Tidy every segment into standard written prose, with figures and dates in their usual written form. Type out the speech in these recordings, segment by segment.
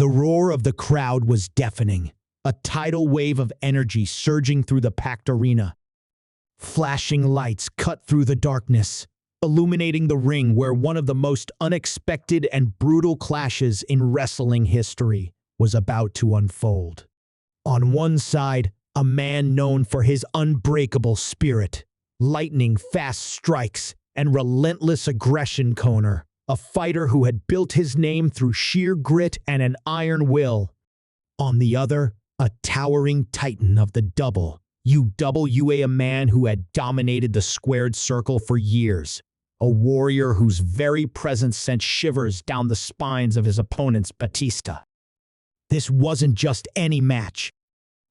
The roar of the crowd was deafening, a tidal wave of energy surging through the packed arena. Flashing lights cut through the darkness, illuminating the ring where one of the most unexpected and brutal clashes in wrestling history was about to unfold. On one side, a man known for his unbreakable spirit, lightning-fast strikes, and relentless aggression, Conor, a fighter who had built his name through sheer grit and an iron will. On the other, a towering titan of the UWA, a man who had dominated the squared circle for years, a warrior whose very presence sent shivers down the spines of his opponents, Batista. This wasn't just any match.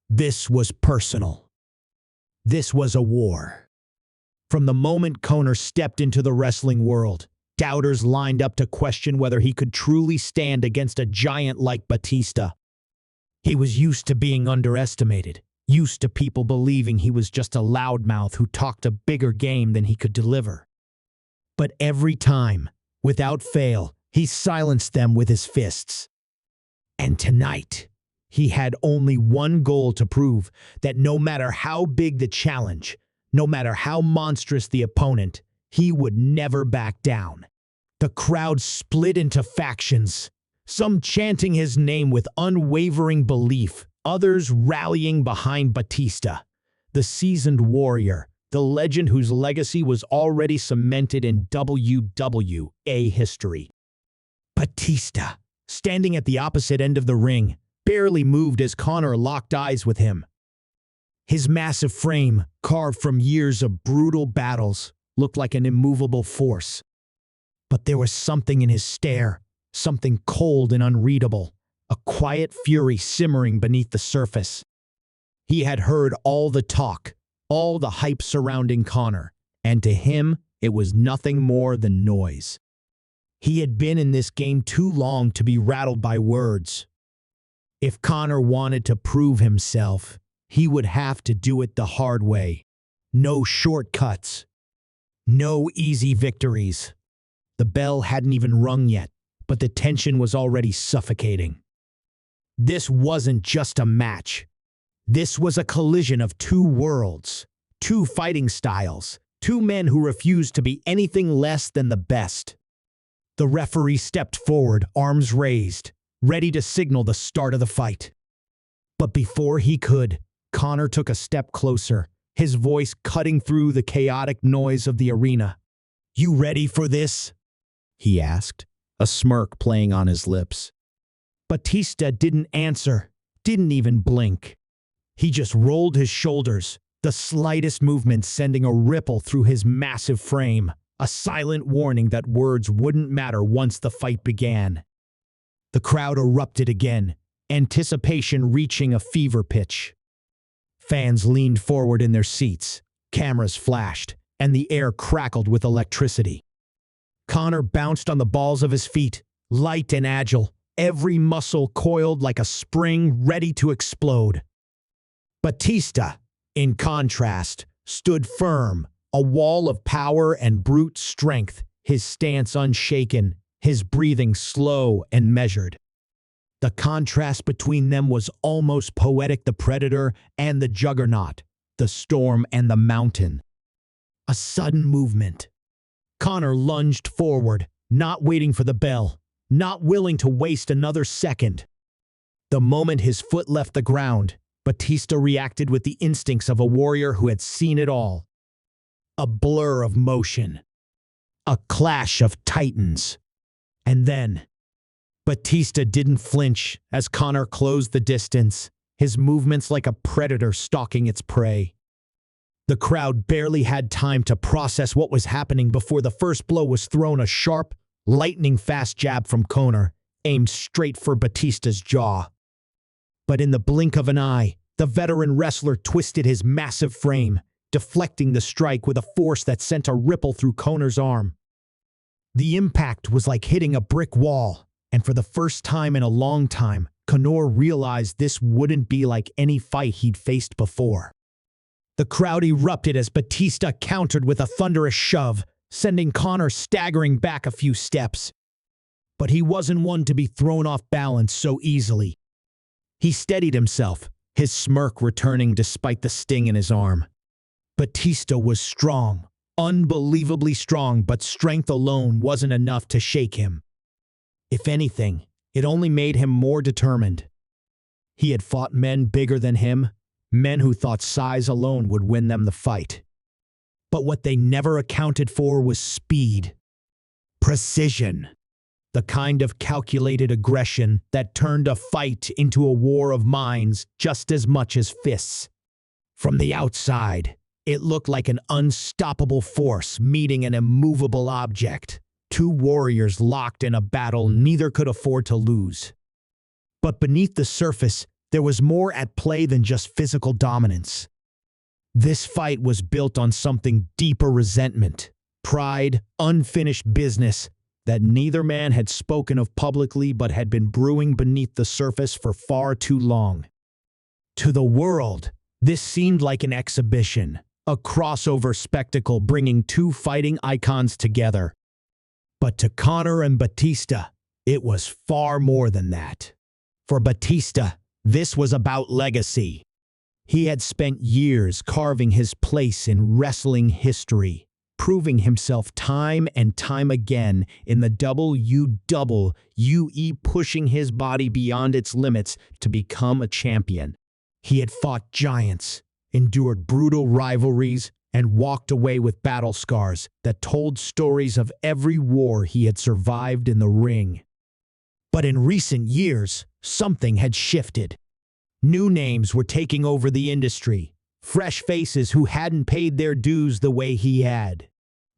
This was personal. This was a war. From the moment Conor stepped into the wrestling world, doubters lined up to question whether he could truly stand against a giant like Batista. He was used to being underestimated, used to people believing he was just a loudmouth who talked a bigger game than he could deliver. But every time, without fail, he silenced them with his fists. And tonight, he had only one goal to prove: that no matter how big the challenge, no matter how monstrous the opponent, he would never back down. The crowd split into factions, some chanting his name with unwavering belief, others rallying behind Batista, the seasoned warrior, the legend whose legacy was already cemented in WWA history. Batista, standing at the opposite end of the ring, barely moved as Conor locked eyes with him. His massive frame, carved from years of brutal battles, looked like an immovable force. But there was something in his stare, something cold and unreadable, a quiet fury simmering beneath the surface. He had heard all the talk, all the hype surrounding Conor, and to him, it was nothing more than noise. He had been in this game too long to be rattled by words. If Conor wanted to prove himself, he would have to do it the hard way. No shortcuts. No easy victories. The bell hadn't even rung yet, but the tension was already suffocating. This wasn't just a match. This was a collision of two worlds, two fighting styles, two men who refused to be anything less than the best. The referee stepped forward, arms raised, ready to signal the start of the fight. But before he could, Conor took a step closer, his voice cutting through the chaotic noise of the arena. "You ready for this?" he asked, a smirk playing on his lips. Batista didn't answer, didn't even blink. He just rolled his shoulders, the slightest movement sending a ripple through his massive frame, a silent warning that words wouldn't matter once the fight began. The crowd erupted again, anticipation reaching a fever pitch. Fans leaned forward in their seats, cameras flashed, and the air crackled with electricity. Conor bounced on the balls of his feet, light and agile, every muscle coiled like a spring ready to explode. Batista, in contrast, stood firm, a wall of power and brute strength, his stance unshaken, his breathing slow and measured. The contrast between them was almost poetic: the predator and the juggernaut, the storm and the mountain. A sudden movement. Conor lunged forward, not waiting for the bell, not willing to waste another second. The moment his foot left the ground, Batista reacted with the instincts of a warrior who had seen it all. A blur of motion. A clash of titans. And then, Batista didn't flinch as Conor closed the distance, his movements like a predator stalking its prey. The crowd barely had time to process what was happening before the first blow was thrown, a sharp, lightning-fast jab from Conor, aimed straight for Batista's jaw. But in the blink of an eye, the veteran wrestler twisted his massive frame, deflecting the strike with a force that sent a ripple through Conor's arm. The impact was like hitting a brick wall, and for the first time in a long time, Conor realized this wouldn't be like any fight he'd faced before. The crowd erupted as Batista countered with a thunderous shove, sending Conor staggering back a few steps. But he wasn't one to be thrown off balance so easily. He steadied himself, his smirk returning despite the sting in his arm. Batista was strong, unbelievably strong, but strength alone wasn't enough to shake him. If anything, it only made him more determined. He had fought men bigger than him, men who thought size alone would win them the fight. But what they never accounted for was speed. Precision. The kind of calculated aggression that turned a fight into a war of minds just as much as fists. From the outside, it looked like an unstoppable force meeting an immovable object. Two warriors locked in a battle neither could afford to lose. But beneath the surface, there was more at play than just physical dominance. This fight was built on something deeper: resentment, pride, unfinished business that neither man had spoken of publicly but had been brewing beneath the surface for far too long. To the world, this seemed like an exhibition, a crossover spectacle bringing two fighting icons together. But to Conor and Batista, it was far more than that. For Batista, this was about legacy. He had spent years carving his place in wrestling history, proving himself time and time again in the WWE, pushing his body beyond its limits to become a champion. He had fought giants, endured brutal rivalries, and walked away with battle scars that told stories of every war he had survived in the ring. But in recent years, something had shifted. New names were taking over the industry, fresh faces who hadn't paid their dues the way he had.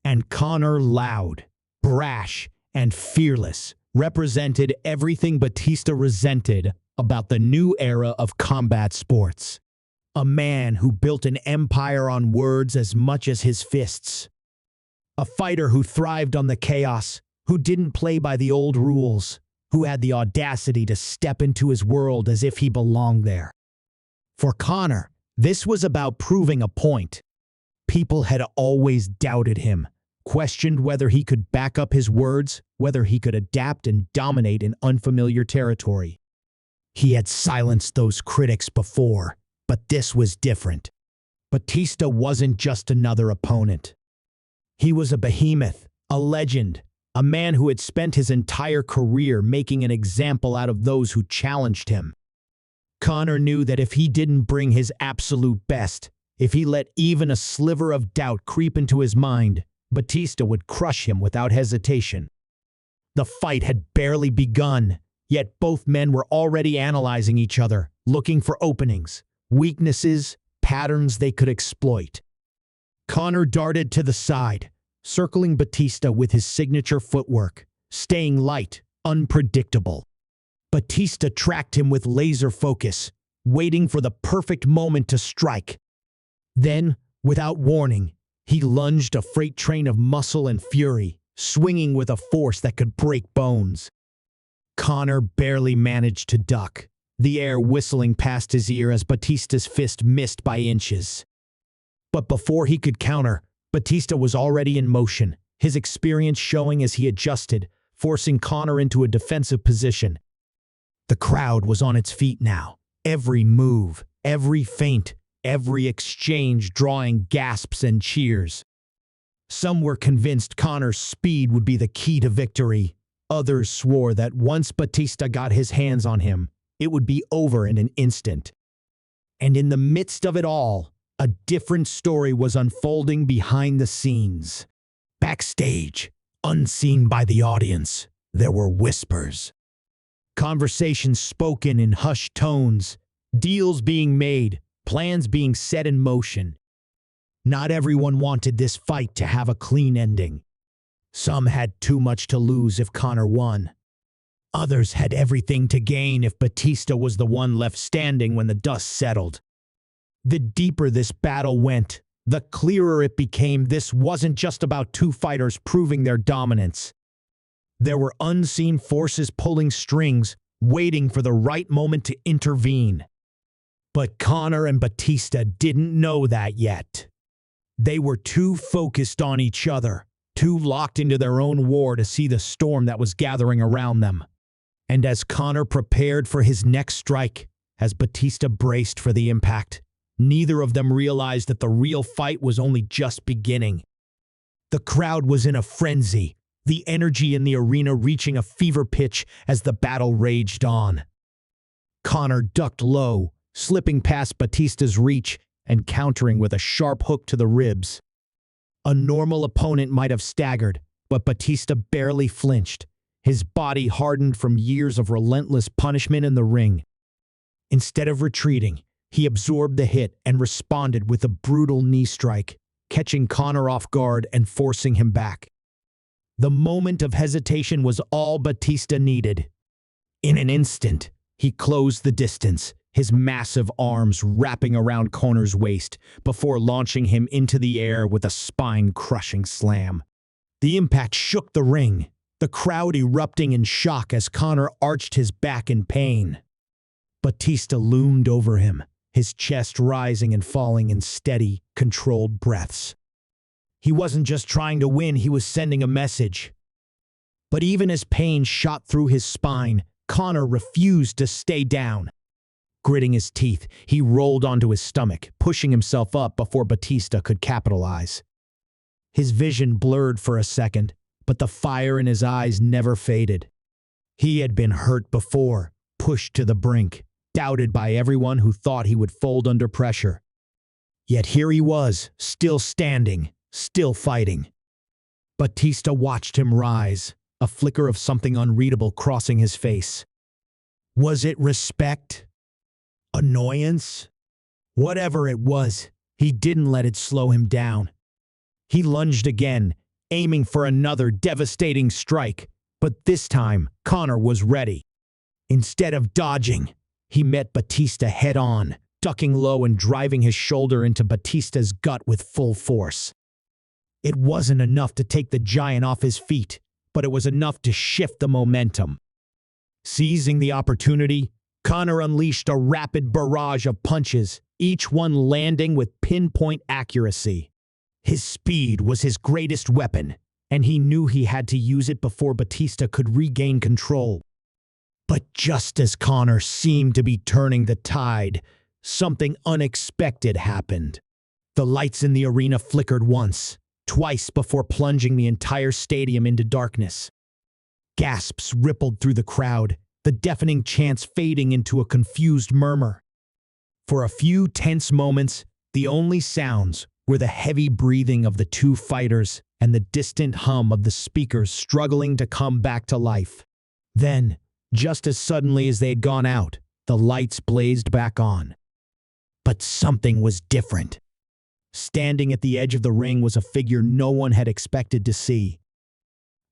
And Conor, loud, brash, and fearless, represented everything Batista resented about the new era of combat sports. A man who built an empire on words as much as his fists. A fighter who thrived on the chaos, who didn't play by the old rules, who had the audacity to step into his world as if he belonged there. For Conor, this was about proving a point. People had always doubted him, questioned whether he could back up his words, whether he could adapt and dominate in unfamiliar territory. He had silenced those critics before, but this was different. Batista wasn't just another opponent. He was a behemoth, a legend, a man who had spent his entire career making an example out of those who challenged him. Conor knew that if he didn't bring his absolute best, if he let even a sliver of doubt creep into his mind, Batista would crush him without hesitation. The fight had barely begun, yet both men were already analyzing each other, looking for openings, weaknesses, patterns they could exploit. Conor darted to the side, circling Batista with his signature footwork, staying light, unpredictable. Batista tracked him with laser focus, waiting for the perfect moment to strike. Then, without warning, he lunged a freight train of muscle and fury, swinging with a force that could break bones. Conor barely managed to duck, the air whistling past his ear as Batista's fist missed by inches. But before he could counter, Batista was already in motion, his experience showing as he adjusted, forcing Conor into a defensive position. The crowd was on its feet now, every move, every feint, every exchange drawing gasps and cheers. Some were convinced Conor's speed would be the key to victory. Others swore that once Batista got his hands on him, it would be over in an instant. And in the midst of it all, a different story was unfolding behind the scenes. Backstage, unseen by the audience, there were whispers. Conversations spoken in hushed tones, deals being made, plans being set in motion. Not everyone wanted this fight to have a clean ending. Some had too much to lose if Conor won. Others had everything to gain if Batista was the one left standing when the dust settled. The deeper this battle went, the clearer it became this wasn't just about two fighters proving their dominance. There were unseen forces pulling strings, waiting for the right moment to intervene. But Conor and Batista didn't know that yet. They were too focused on each other, two locked into their own war to see the storm that was gathering around them. And as Conor prepared for his next strike, as Batista braced for the impact, neither of them realized that the real fight was only just beginning. The crowd was in a frenzy, the energy in the arena reaching a fever pitch as the battle raged on. Conor ducked low, slipping past Batista's reach and countering with a sharp hook to the ribs. A normal opponent might have staggered, but Batista barely flinched, his body hardened from years of relentless punishment in the ring. Instead of retreating, he absorbed the hit and responded with a brutal knee strike, catching Conor off guard and forcing him back. The moment of hesitation was all Batista needed. In an instant, he closed the distance, his massive arms wrapping around Conor's waist before launching him into the air with a spine-crushing slam. The impact shook the ring, the crowd erupting in shock as Conor arched his back in pain. Batista loomed over him, his chest rising and falling in steady, controlled breaths. He wasn't just trying to win, he was sending a message. But even as pain shot through his spine, Conor refused to stay down. Gritting his teeth, he rolled onto his stomach, pushing himself up before Batista could capitalize. His vision blurred for a second, but the fire in his eyes never faded. He had been hurt before, pushed to the brink, doubted by everyone who thought he would fold under pressure. Yet here he was, still standing, still fighting. Batista watched him rise, a flicker of something unreadable crossing his face. Was it respect? Annoyance? Whatever it was, he didn't let it slow him down. He lunged again, aiming for another devastating strike, but this time Conor was ready. Instead of dodging, he met Batista head-on, ducking low and driving his shoulder into Batista's gut with full force. It wasn't enough to take the giant off his feet, but it was enough to shift the momentum. Seizing the opportunity, Conor unleashed a rapid barrage of punches, each one landing with pinpoint accuracy. His speed was his greatest weapon, and he knew he had to use it before Batista could regain control. But just as Conor seemed to be turning the tide, something unexpected happened. The lights in the arena flickered once, twice before plunging the entire stadium into darkness. Gasps rippled through the crowd, the deafening chants fading into a confused murmur. For a few tense moments, the only sounds were the heavy breathing of the two fighters and the distant hum of the speakers struggling to come back to life. Then, just as suddenly as they had gone out, the lights blazed back on. But something was different. Standing at the edge of the ring was a figure no one had expected to see.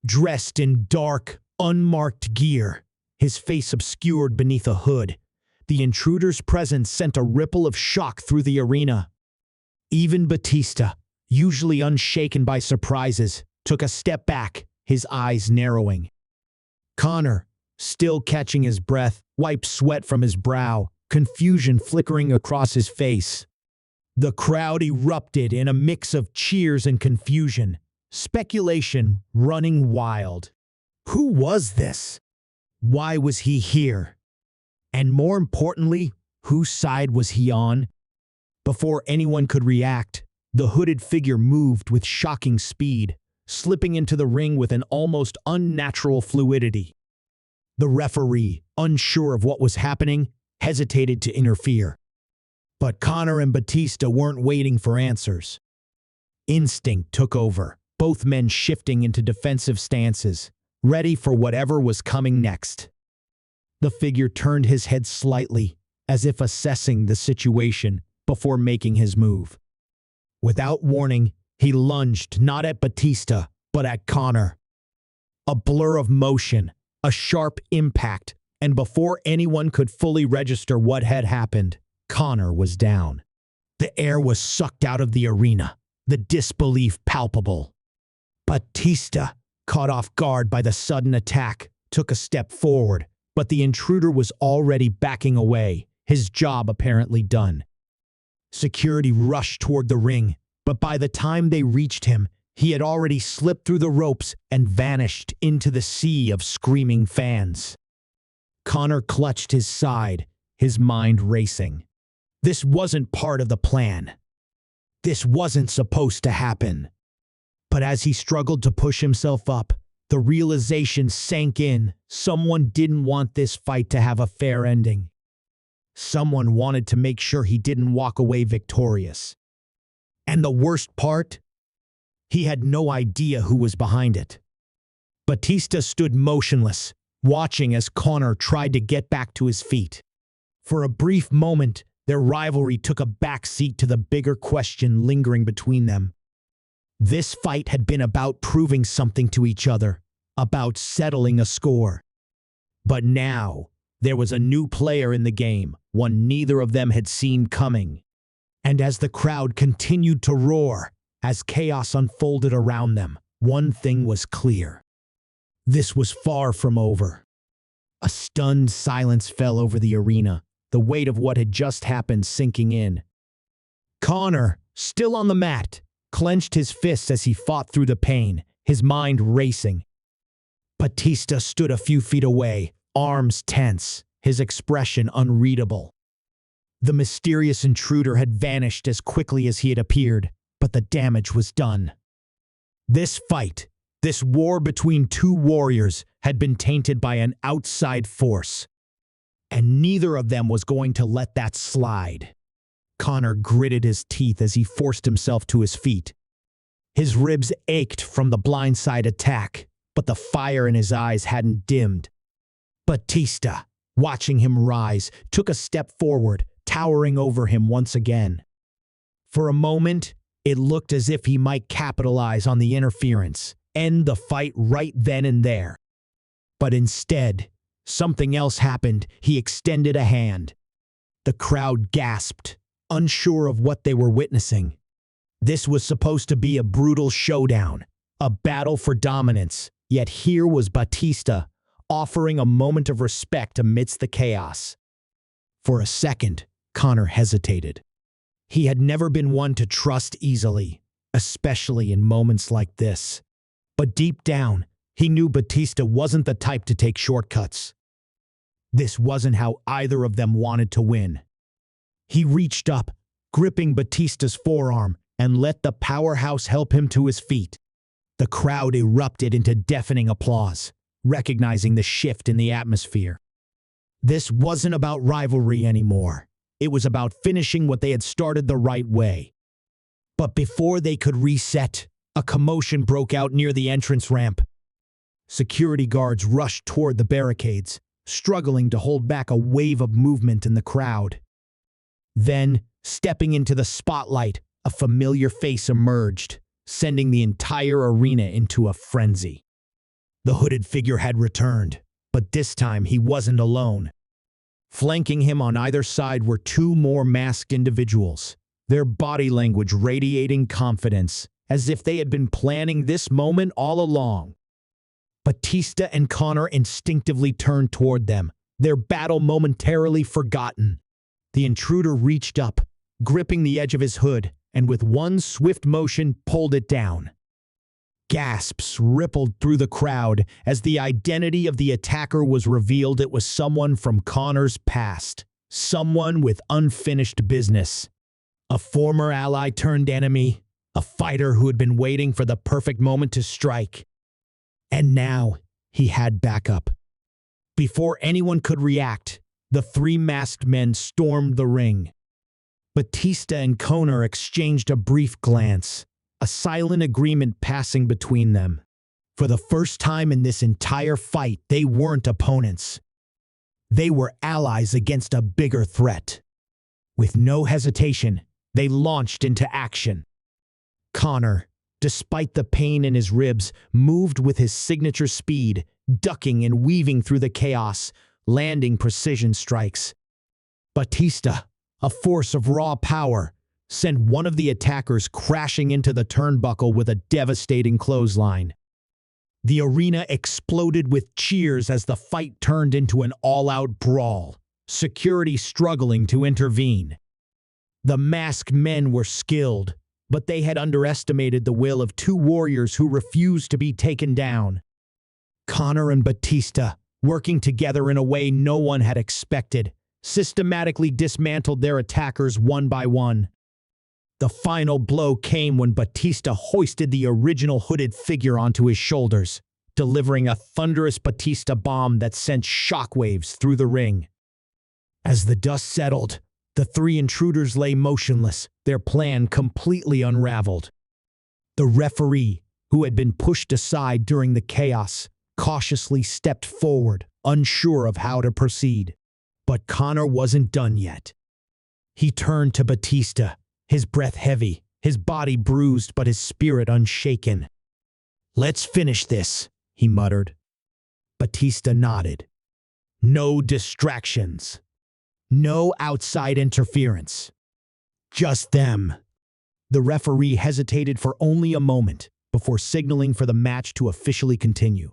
Dressed in dark, unmarked gear, his face obscured beneath a hood, the intruder's presence sent a ripple of shock through the arena. Even Batista, usually unshaken by surprises, took a step back, his eyes narrowing. Conor, still catching his breath, wiped sweat from his brow, confusion flickering across his face. The crowd erupted in a mix of cheers and confusion, speculation running wild. Who was this? Why was he here? And more importantly, whose side was he on? Before anyone could react, the hooded figure moved with shocking speed, slipping into the ring with an almost unnatural fluidity. The referee, unsure of what was happening, hesitated to interfere. But Conor and Batista weren't waiting for answers. Instinct took over, both men shifting into defensive stances, ready for whatever was coming next. The figure turned his head slightly, as if assessing the situation before making his move. Without warning, he lunged not at Batista, but at Conor. A blur of motion, a sharp impact, and before anyone could fully register what had happened, Conor was down. The air was sucked out of the arena, the disbelief palpable. Batista, caught off guard by the sudden attack, took a step forward, but the intruder was already backing away, his job apparently done. Security rushed toward the ring, but by the time they reached him, He had already slipped through the ropes and vanished into the sea of screaming fans. Conor clutched his side, his mind racing. This wasn't part of the plan. This wasn't supposed to happen. But as he struggled to push himself up, the realization sank in. Someone didn't want this fight to have a fair ending. Someone wanted to make sure he didn't walk away victorious. And the worst part? He had no idea who was behind it. Batista stood motionless, watching as Conor tried to get back to his feet. For a brief moment, their rivalry took a backseat to the bigger question lingering between them. This fight had been about proving something to each other, about settling a score. But now, there was a new player in the game, one neither of them had seen coming. And as the crowd continued to roar, as chaos unfolded around them, one thing was clear. This was far from over. A stunned silence fell over the arena, the weight of what had just happened sinking in. Conor, still on the mat, clenched his fists as he fought through the pain, his mind racing. Batista stood a few feet away, arms tense, his expression unreadable. The mysterious intruder had vanished as quickly as he had appeared, but the damage was done. This fight, this war between two warriors, had been tainted by an outside force. And neither of them was going to let that slide. Conor gritted his teeth as he forced himself to his feet. His ribs ached from the blindside attack, but the fire in his eyes hadn't dimmed. Batista, watching him rise, took a step forward, towering over him once again. For a moment, it looked as if he might capitalize on the interference, end the fight right then and there. But instead, something else happened. He extended a hand. The crowd gasped, unsure of what they were witnessing. This was supposed to be a brutal showdown, a battle for dominance, yet here was Batista, offering a moment of respect amidst the chaos. For a second, Conor hesitated. He had never been one to trust easily, especially in moments like this. But deep down, he knew Batista wasn't the type to take shortcuts. This wasn't how either of them wanted to win. He reached up, gripping Batista's forearm, and let the powerhouse help him to his feet. The crowd erupted into deafening applause, recognizing the shift in the atmosphere. This wasn't about rivalry anymore. It was about finishing what they had started the right way. But before they could reset, a commotion broke out near the entrance ramp. Security guards rushed toward the barricades, struggling to hold back a wave of movement in the crowd. Then, stepping into the spotlight, a familiar face emerged, sending the entire arena into a frenzy. The hooded figure had returned, but this time he wasn't alone. Flanking him on either side were two more masked individuals, their body language radiating confidence, as if they had been planning this moment all along. Batista and Conor instinctively turned toward them, their battle momentarily forgotten. The intruder reached up, gripping the edge of his hood, and with one swift motion pulled it down. Gasps rippled through the crowd as the identity of the attacker was revealed. It was someone from Conor's past, someone with unfinished business. A former ally turned enemy, a fighter who had been waiting for the perfect moment to strike. And now he had backup. Before anyone could react, the three masked men stormed the ring. Batista and Conor exchanged a brief glance, a silent agreement passing between them. For the first time in this entire fight, they weren't opponents. They were allies against a bigger threat. With no hesitation, they launched into action. Conor, despite the pain in his ribs, moved with his signature speed, ducking and weaving through the chaos, landing precision strikes. Batista, a force of raw power, sent one of the attackers crashing into the turnbuckle with a devastating clothesline. The arena exploded with cheers as the fight turned into an all-out brawl, security struggling to intervene. The masked men were skilled, but they had underestimated the will of two warriors who refused to be taken down. Conor and Batista, working together in a way no one had expected, systematically dismantled their attackers one by one. The final blow came when Batista hoisted the original hooded figure onto his shoulders, delivering a thunderous Batista bomb that sent shockwaves through the ring. As the dust settled, the three intruders lay motionless, their plan completely unraveled. The referee, who had been pushed aside during the chaos, cautiously stepped forward, unsure of how to proceed. But Conor wasn't done yet. He turned to Batista, his breath heavy, his body bruised but his spirit unshaken. "Let's finish this," he muttered. Batista nodded. No distractions. No outside interference. Just them. The referee hesitated for only a moment before signaling for the match to officially continue.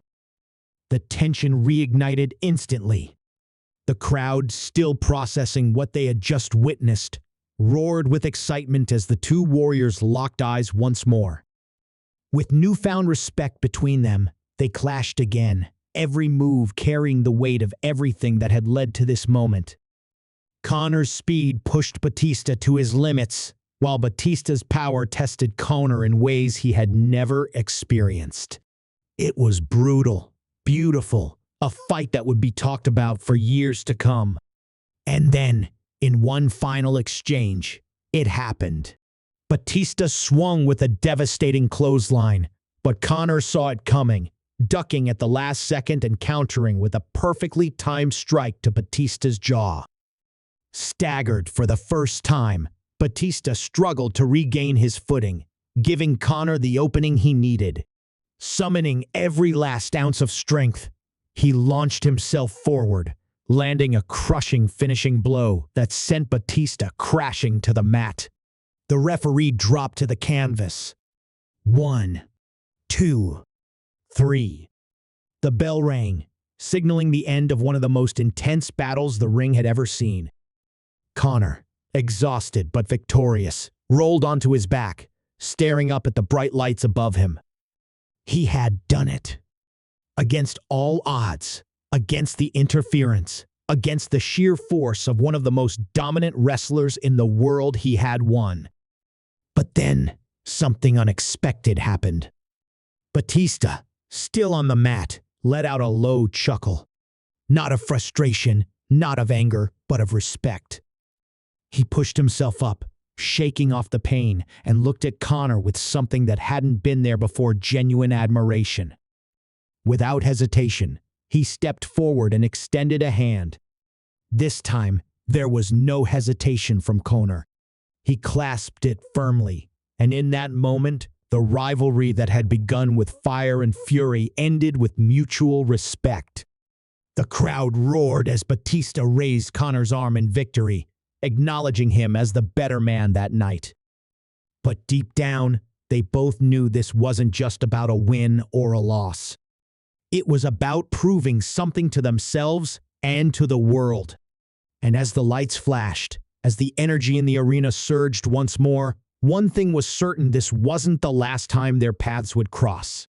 The tension reignited instantly. The crowd, still processing what they had just witnessed, roared with excitement as the two warriors locked eyes once more. With newfound respect between them, they clashed again, every move carrying the weight of everything that had led to this moment. Conor's speed pushed Batista to his limits, while Batista's power tested Conor in ways he had never experienced. It was brutal, beautiful, a fight that would be talked about for years to come. And then, in one final exchange, it happened. Batista swung with a devastating clothesline, but Conor saw it coming, ducking at the last second and countering with a perfectly timed strike to Batista's jaw. Staggered for the first time, Batista struggled to regain his footing, giving Conor the opening he needed. Summoning every last ounce of strength, he launched himself forward, landing a crushing finishing blow that sent Batista crashing to the mat. The referee dropped to the canvas. 1, 2, 3. The bell rang, signaling the end of one of the most intense battles the ring had ever seen. Conor, exhausted but victorious, rolled onto his back, staring up at the bright lights above him. He had done it. Against all odds, against the interference, against the sheer force of one of the most dominant wrestlers in the world, he had won. But then, something unexpected happened. Batista, still on the mat, let out a low chuckle. Not of frustration, not of anger, but of respect. He pushed himself up, shaking off the pain, and looked at Conor with something that hadn't been there before: genuine admiration. Without hesitation, he stepped forward and extended a hand. This time, there was no hesitation from Conor. He clasped it firmly, and in that moment, the rivalry that had begun with fire and fury ended with mutual respect. The crowd roared as Batista raised Conor's arm in victory, acknowledging him as the better man that night. But deep down, they both knew this wasn't just about a win or a loss. It was about proving something to themselves and to the world. And as the lights flashed, as the energy in the arena surged once more, one thing was certain: this wasn't the last time their paths would cross.